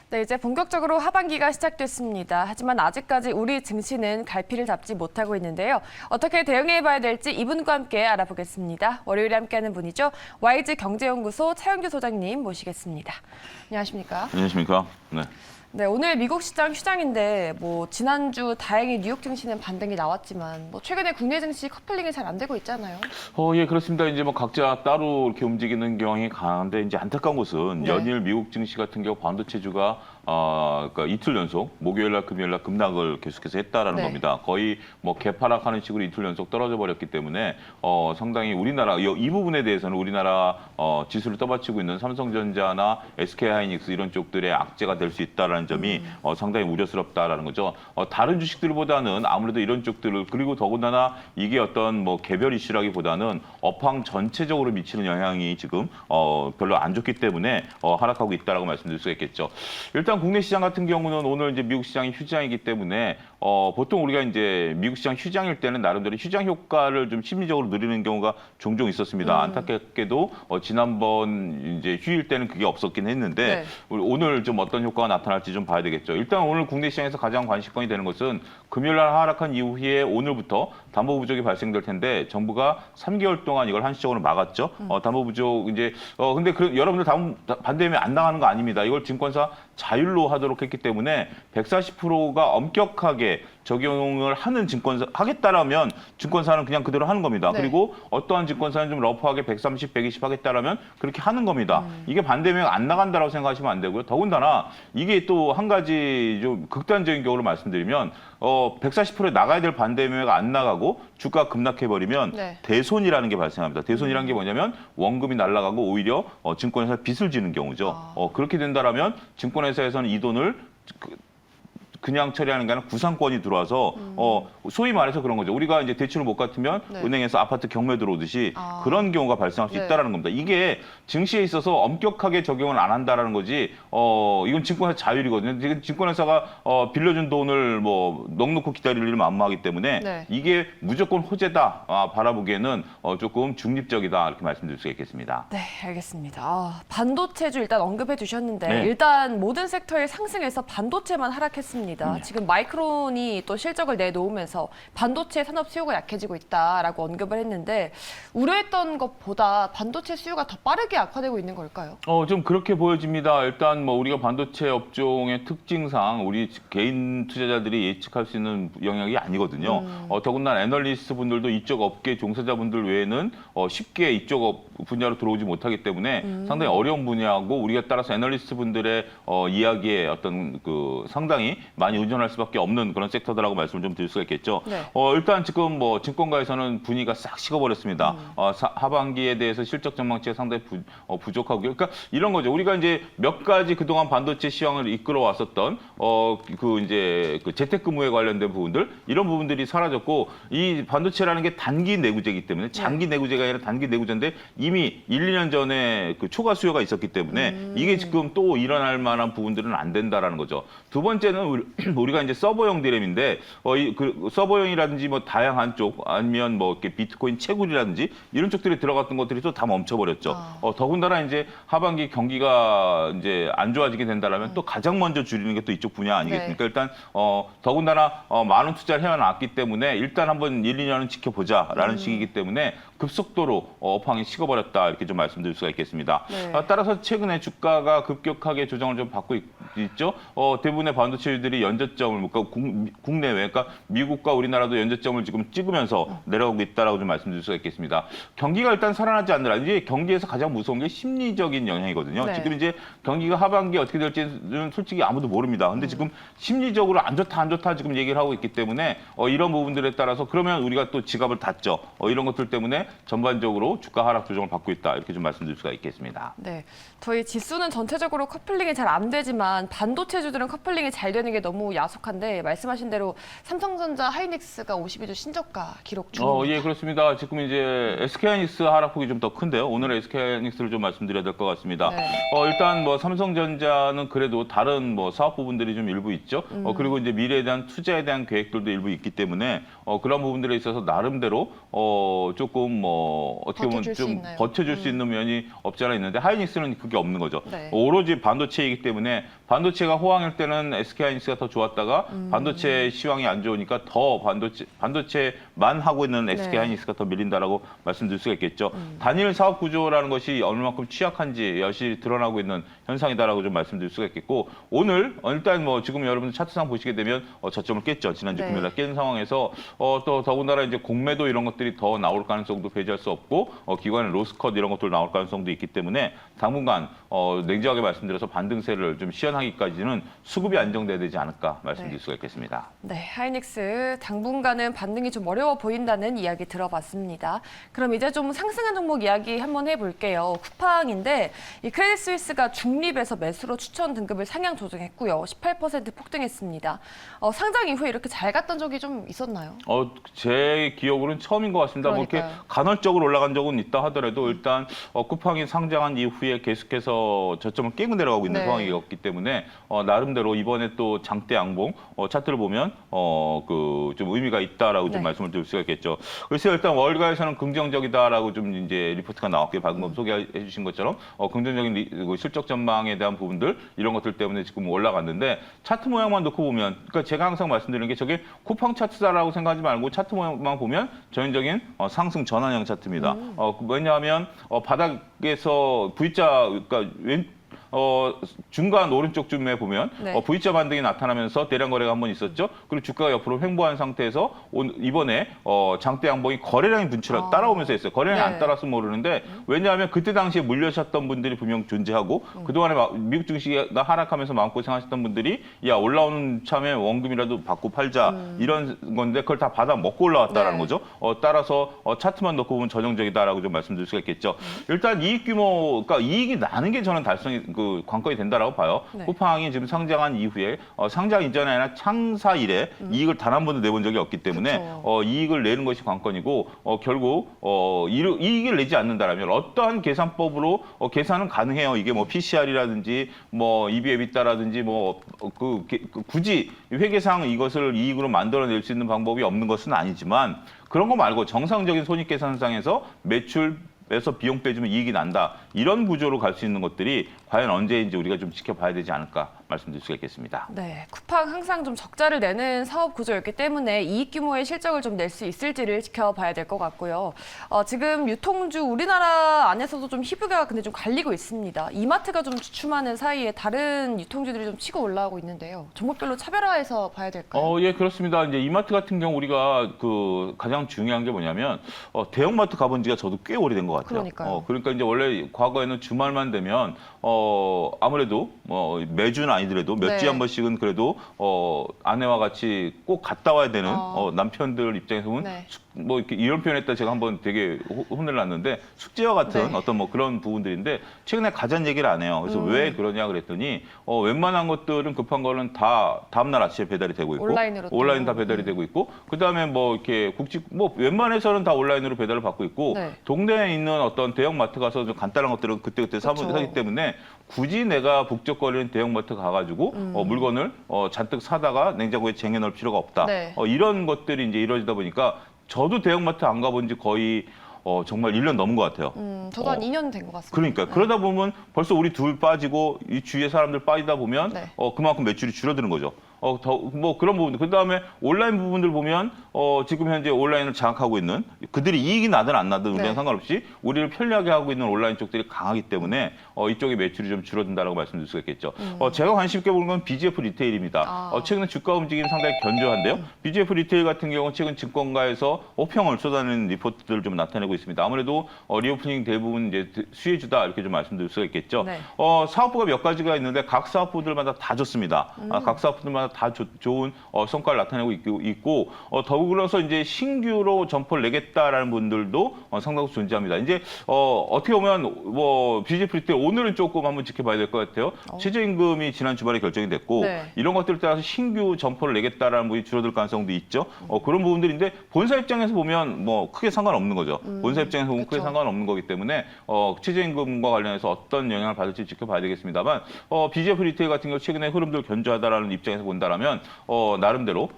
네, 이제 본격적으로 하반기가 시작됐습니다. 하지만 아직까지 우리 증시는 갈피를 잡지 못하고 있는데요. 어떻게 대응해봐야 될지 이분과 함께 알아보겠습니다. 월요일에 함께하는 분이죠. YG 경제연구소 차영규 소장님 모시겠습니다. 안녕하십니까? 안녕하십니까? 네. 네, 오늘 미국 시장 휴장인데 지난주 다행히 뉴욕 증시는 반등이 나왔지만 최근에 국내 증시 커플링이 잘 안 되고 있잖아요. 예, 그렇습니다. 이제 각자 따로 이렇게 움직이는 경향이 강한데 이제 안타까운 것은 네. 연일 미국 증시 같은 경우 반도체주가 그러니까 이틀 연속 목요일 날 금요일 날 급락을 계속해서 했다라는 네. 겁니다. 거의 개파락하는 식으로 이틀 연속 떨어져 버렸기 때문에 상당히 우리나라 이 부분에 대해서는 우리나라 지수를 떠받치고 있는 삼성전자나 SK하이닉스 이런 쪽들의 악재가 될 수 있다라는 점이 상당히 우려스럽다라는 거죠. 다른 주식들보다는 아무래도 이런 쪽들을 그리고 더군다나 이게 어떤 개별 이슈라기보다는 업황 전체적으로 미치는 영향이 지금 별로 안 좋기 때문에 하락하고 있다라고 말씀드릴 수 있겠죠. 일단 국내 시장 같은 경우는 오늘 이제 미국 시장이 휴장이기 때문에 보통 우리가 이제 미국 시장 휴장일 때는 나름대로 휴장 효과를 좀 심리적으로 누리는 경우가 종종 있었습니다. 안타깝게도 지난번 이제 휴일 때는 그게 없었긴 했는데 네. 오늘 좀 어떤 효과가 나타날지 좀 봐야 되겠죠. 일단 오늘 국내 시장에서 가장 관심권이 되는 것은 금요일 날 하락한 이후에 오늘부터 담보 부족이 발생될 텐데 정부가 3개월 동안 이걸 한시적으로 막았죠. 담보 부족 이제 근데 여러분들 반대면 안 당하는 거 아닙니다. 이걸 증권사 자율로 하도록 했기 때문에 140%가 엄격하게 적용을 하는 하겠다라면 증권사는 그냥 그대로 하는 겁니다. 네. 그리고 어떠한 증권사는 좀 러프하게 130, 120 하겠다라면 그렇게 하는 겁니다. 이게 반대면 안 나간다라고 생각하시면 안 되고요. 더군다나 이게 또 한 가지 좀 극단적인 경우로 말씀드리면 140%에 나가야 될 반대매가 안 나가고 주가 급락해버리면 네. 대손이라는 게 발생합니다. 대손이라는 게 뭐냐면 원금이 날아가고 오히려 증권회사에 빚을 지는 경우죠. 그렇게 된다라면 증권회사에서는 이 돈을 그냥 처리하는 게 아니라 구상권이 들어와서 소위 말해서 그런 거죠. 우리가 이제 대출을 못 갚으면 네. 은행에서 아파트 경매 들어오듯이 그런 경우가 발생할 수 있다라는 겁니다. 이게 증시에 있어서 엄격하게 적용을 안 한다라는 거지. 이건 증권회사 자율이거든요. 지금 증권회사가 빌려준 돈을 넉넉히 기다릴 일은 만무하기 때문에 네. 이게 무조건 호재다 바라보기에는 조금 중립적이다 이렇게 말씀드릴 수 있겠습니다. 네, 알겠습니다. 반도체주 일단 언급해 주셨는데 네. 일단 모든 섹터에 상승해서 반도체만 하락했습니다. 지금 마이크론이 또 실적을 내놓으면서 반도체 산업 수요가 약해지고 있다라고 언급을 했는데 우려했던 것보다 반도체 수요가 더 빠르게 악화되고 있는 걸까요? 좀 그렇게 보여집니다. 일단 우리가 반도체 업종의 특징상 우리 개인 투자자들이 예측할 수 있는 영역이 아니거든요. 더군다나 애널리스트 분들도 이쪽 업계 종사자분들 외에는 쉽게 이쪽 분야로 들어오지 못하기 때문에 상당히 어려운 분야고 우리가 따라서 애널리스트 분들의 이야기에 어떤 상당히 많이 의존할 수밖에 없는 그런 섹터다라고 말씀을 좀 드릴 수가 있겠죠. 네. 일단 지금 증권가에서는 분위기가 싹 식어버렸습니다. 하반기에 대해서 실적 전망치가 상당히 부족하고요. 그러니까 이런 거죠. 우리가 이제 몇 가지 그동안 반도체 시황을 이끌어 왔었던 그 재택근무에 관련된 부분들 이런 부분들이 사라졌고 이 반도체라는 게 단기 내구재이기 때문에 장기 내구재가 아니라 단기 내구재인데 이미 1, 2년 전에 초과 수요가 있었기 때문에 이게 지금 또 일어날 만한 부분들은 안 된다라는 거죠. 두 번째는 우리가 이제 서버용 디램인데 서버용이라든지 다양한 쪽 아니면 이렇게 비트코인 채굴이라든지 이런 쪽들이 들어갔던 것들이 또 다 멈춰버렸죠. 더군다나 이제 하반기 경기가 이제 안 좋아지게 된다라면 또 가장 먼저 줄이는 게 또 이쪽 분야 아니겠습니까? 네. 일단 더군다나 많은 투자를 해놨기 때문에 일단 한번 1, 2년은 지켜보자라는 식이기 때문에 급속도로 업황이 식어버렸다 이렇게 좀 말씀드릴 수가 있겠습니다. 네. 따라서 최근에 주가가 급격하게 조정을 좀 받고 있죠. 대부분의 반도체들이 연저점을 국내외 그러니까 미국과 우리나라도 연저점을 지금 찍으면서 내려가고 있다라고 좀 말씀드릴 수가 있겠습니다. 경기가 일단 살아나지 않느라 이제 경기에서 가장 무서운 게 심리적인 영향이거든요. 네. 지금 이제 경기가 하반기에 어떻게 될지는 솔직히 아무도 모릅니다. 근데 지금 심리적으로 안 좋다 지금 얘기를 하고 있기 때문에 이런 부분들에 따라서 그러면 우리가 또 지갑을 닫죠. 이런 것들 때문에 전반적으로 주가 하락 조정을 받고 있다 이렇게 좀 말씀드릴 수가 있겠습니다. 네, 저희 지수는 전체적으로 커플링이 잘 안 되지만 반도체주들은 커플링이 잘 되는 게 너무 야속한데 말씀하신 대로 삼성전자, 하이닉스가 52주 신저가 기록 중입니다. 예, 그렇습니다. 지금 이제 SK하이닉스 하락폭이 좀 더 큰데요. 오늘 SK하이닉스를 좀 말씀드려야 될 것 같습니다. 네. 일단 삼성전자는 그래도 다른 사업 부분들이 좀 일부 있죠. 그리고 이제 미래에 대한 투자에 대한 계획들도 일부 있기 때문에 그런 부분들에 있어서 나름대로 조금 어떻게 보면 버텨줄 수 좀 있나요? 버텨줄 수 있는 면이 없지 않아 있는데 하이닉스는 그게 없는 거죠. 네. 오로지 반도체이기 때문에 반도체가 호황일 때는 SK하이닉스가 더 좋았다가 반도체 시황이 안 좋으니까 더 반도체만 하고 있는 SK하이닉스가 더 밀린다라고 말씀드릴 수가 있겠죠. 단일 사업 구조라는 것이 얼마만큼 취약한지 여실히 드러나고 있는 현상이다라고 좀 말씀드릴 수가 있겠고 오늘 일단 뭐 지금 여러분들 차트상 보시게 되면 저점을 깼죠. 지난주 네. 금요일에 깬 상황에서 또 더군다나 이제 공매도 이런 것들이 더 나올 가능성도 배제할 수 없고 기관의 로스컷 이런 것들 나올 가능성도 있기 때문에 당분간 냉정하게 말씀드려서 반등세를 좀 시연하기까지는 수급이 안정돼야 되지 않을까 말씀드릴 수가 있겠습니다. 네, 하이닉스 당분간은 반등이 좀 어려워 보인다는 이야기 들어봤습니다. 그럼 이제 좀 상승한 종목 이야기 한번 해볼게요. 쿠팡인데 이 크레딧 스위스가 중립에서 매수로 추천 등급을 상향 조정했고요. 18% 폭등했습니다. 상장 이후에 이렇게 잘 갔던 적이 좀 있었나요? 제 기억으로는 처음인 것 같습니다. 뭐 이렇게 그러니까요. 간헐적으로 올라간 적은 있다 하더라도 일단 쿠팡이 상장한 이후에 계속해서 저점을 깨고 내려가고 있는 네. 상황이었기 때문에 나름대로 이번에 또 장대 양봉 차트를 보면 좀 의미가 있다라고 좀 네. 말씀을 드릴 수가 있겠죠. 그래서 일단 월가에서는 긍정적이다라고 좀 이제 리포트가 나왔기에 방금 소개해 주신 것처럼 긍정적인 실적 전망에 대한 부분들 이런 것들 때문에 지금 올라갔는데 차트 모양만 놓고 보면 그러니까 제가 항상 말씀드리는 게 저게 쿠팡 차트다라고 생각하지 말고 차트 모양만 보면 전형적인 상승 전환형 차트입니다. 왜냐하면 바닥에서 V자 그러니까 중간 오른쪽쯤에 보면 네. V자 반등이 나타나면서 대량 거래가 한 번 있었죠. 그리고 주가가 옆으로 횡보한 상태에서 이번에 장대 양봉이 거래량이 분출하고 따라오면서 했어요. 거래량이 네. 안 따라서 모르는데 왜냐하면 그때 당시에 물려셨던 분들이 분명 존재하고 그동안에 미국 증시가 하락하면서 마음고생하셨던 분들이 야 올라오는 참에 원금이라도 받고 팔자 이런 건데 그걸 다 받아 먹고 올라왔다라는 네. 거죠. 따라서 차트만 놓고 보면 전형적이다라고 좀 말씀드릴 수가 있겠죠. 일단 이익 규모, 그러니까 이익이 나는 게 저는 달성이 관건이 된다라고 봐요. 네. 쿠팡이 지금 상장한 이후에 상장 이전에 아니라 창사 이래 이익을 단 한 번도 내본 적이 없기 때문에 그쵸. 이익을 내는 것이 관건이고 결국 이익을 내지 않는다라면 어떠한 계산법으로 계산은 가능해요. 이게 뭐 PCR이라든지 뭐 EV/EBITDA라든지 굳이 회계상 이것을 이익으로 만들어낼 수 있는 방법이 없는 것은 아니지만 그런 거 말고 정상적인 손익계산상에서 매출에서 비용 빼주면 이익이 난다. 이런 구조로 갈 수 있는 것들이 과연 언제인지 우리가 좀 지켜봐야 되지 않을까 말씀드릴 수가 있겠습니다. 네, 쿠팡 항상 좀 적자를 내는 사업 구조였기 때문에 이익 규모의 실적을 좀 낼 수 있을지를 지켜봐야 될 것 같고요. 지금 유통주 우리나라 안에서도 좀 희부가 근데 좀 갈리고 있습니다. 이마트가 좀 주춤하는 사이에 다른 유통주들이 좀 치고 올라오고 있는데요. 종목별로 차별화해서 봐야 될까요? 예, 그렇습니다. 이제 이마트 같은 경우 우리가 가장 중요한 게 뭐냐면 대형마트 가본 지가 저도 꽤 오래된 것 같아요. 그러니까요. 그러니까 이제 원래 과거에는 주말만 되면 아무래도 매주는 아니더라도 몇 네. 주에 한 번씩은 그래도 아내와 같이 꼭 갔다 와야 되는 남편들 입장에서 보면 네. 뭐 이런 표현했다 제가 한번 되게 혼을 났는데 숙제와 같은 네. 어떤 뭐 그런 부분들인데 최근에 가전 얘기를 안 해요. 그래서 왜 그러냐 그랬더니 웬만한 것들은 급한 거는 다 다음날 아침에 배달이 되고 있고 온라인으로 또. 온라인 다 배달이 되고 있고 그다음에 뭐 이렇게 웬만해서는 다 온라인으로 배달을 받고 있고 네. 동네에 있는 어떤 대형마트 가서 좀 간단한 것들은 그때그때 그쵸. 사기 때문에 굳이 내가 북적거리는 대형마트 가가지고 물건을 잔뜩 사다가 냉장고에 쟁여놓을 필요가 없다. 네. 이런 것들이 이제 이루어지다 보니까 저도 대형마트 안 가본 지 거의 정말 1년 넘은 것 같아요. 저도 한 2년 된 것 같습니다. 그러니까 그러다 보면 벌써 우리 둘 빠지고 이 주위에 사람들 빠지다 보면 네. 그만큼 매출이 줄어드는 거죠. 뭐 그런 부분들. 그다음에 온라인 부분들 보면 지금 현재 온라인을 장악하고 있는 그들이 이익이 나든 안 나든 우리랑 네. 상관없이 우리를 편리하게 하고 있는 온라인 쪽들이 강하기 때문에 이쪽에 매출이 좀 줄어든다라고 말씀드릴 수가 있겠죠. 제가 관심 있게 보는 건 BGF 리테일입니다. 최근에 주가 움직임이 상당히 견조한데요. BGF 리테일 같은 경우는 최근 증권가에서 호평을 쏟아내는 리포트들을 좀 나타내고 있습니다. 아무래도 리오프닝 대부분 이제 수혜주다 이렇게 좀 말씀드릴 수가 있겠죠. 네. 사업부가 몇 가지가 있는데 각 사업부들마다 다 좋습니다. 각 사업부들마다 다 좋은 성과를 나타내고 있고 더불어서 이제 신규로 점포를 내겠다라는 분들도 상당수 존재합니다. 이제 어떻게 보면 뭐 BGF 리테일 오늘은 조금 한번 지켜봐야 될 것 같아요. 최저임금이 지난 주말에 결정이 됐고 네. 이런 것들에 따라서 신규 점포를 내겠다라는 부분이 줄어들 가능성도 있죠. 그런 부분들인데 본사 입장에서 보면 뭐 크게 상관없는 거죠. 본사 입장에서 보면 크게 그쵸. 상관없는 거기 때문에 최저임금과 관련해서 어떤 영향을 받을지 지켜봐야 되겠습니다만 BGF 리테일 같은 경우 최근에 흐름들 견조하다라는 입장에서 본다라면 나름대로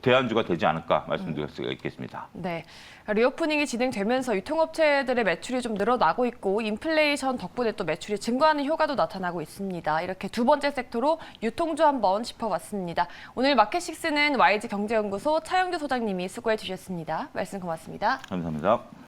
대안주가 되지 않을까 말씀드릴 수가 있겠습니다. 네. 리오프닝이 진행되면서 유통업체들의 매출이 좀 늘어나고 있고 인플레이션 덕분에 또 매출이 증가하는 효과도 나타나고 있습니다. 이렇게 두 번째 섹터로 유통주 한번 짚어봤습니다. 오늘 마켓식스는 YG 경제연구소 차영규 소장님이 수고해 주셨습니다. 말씀 고맙습니다. 감사합니다.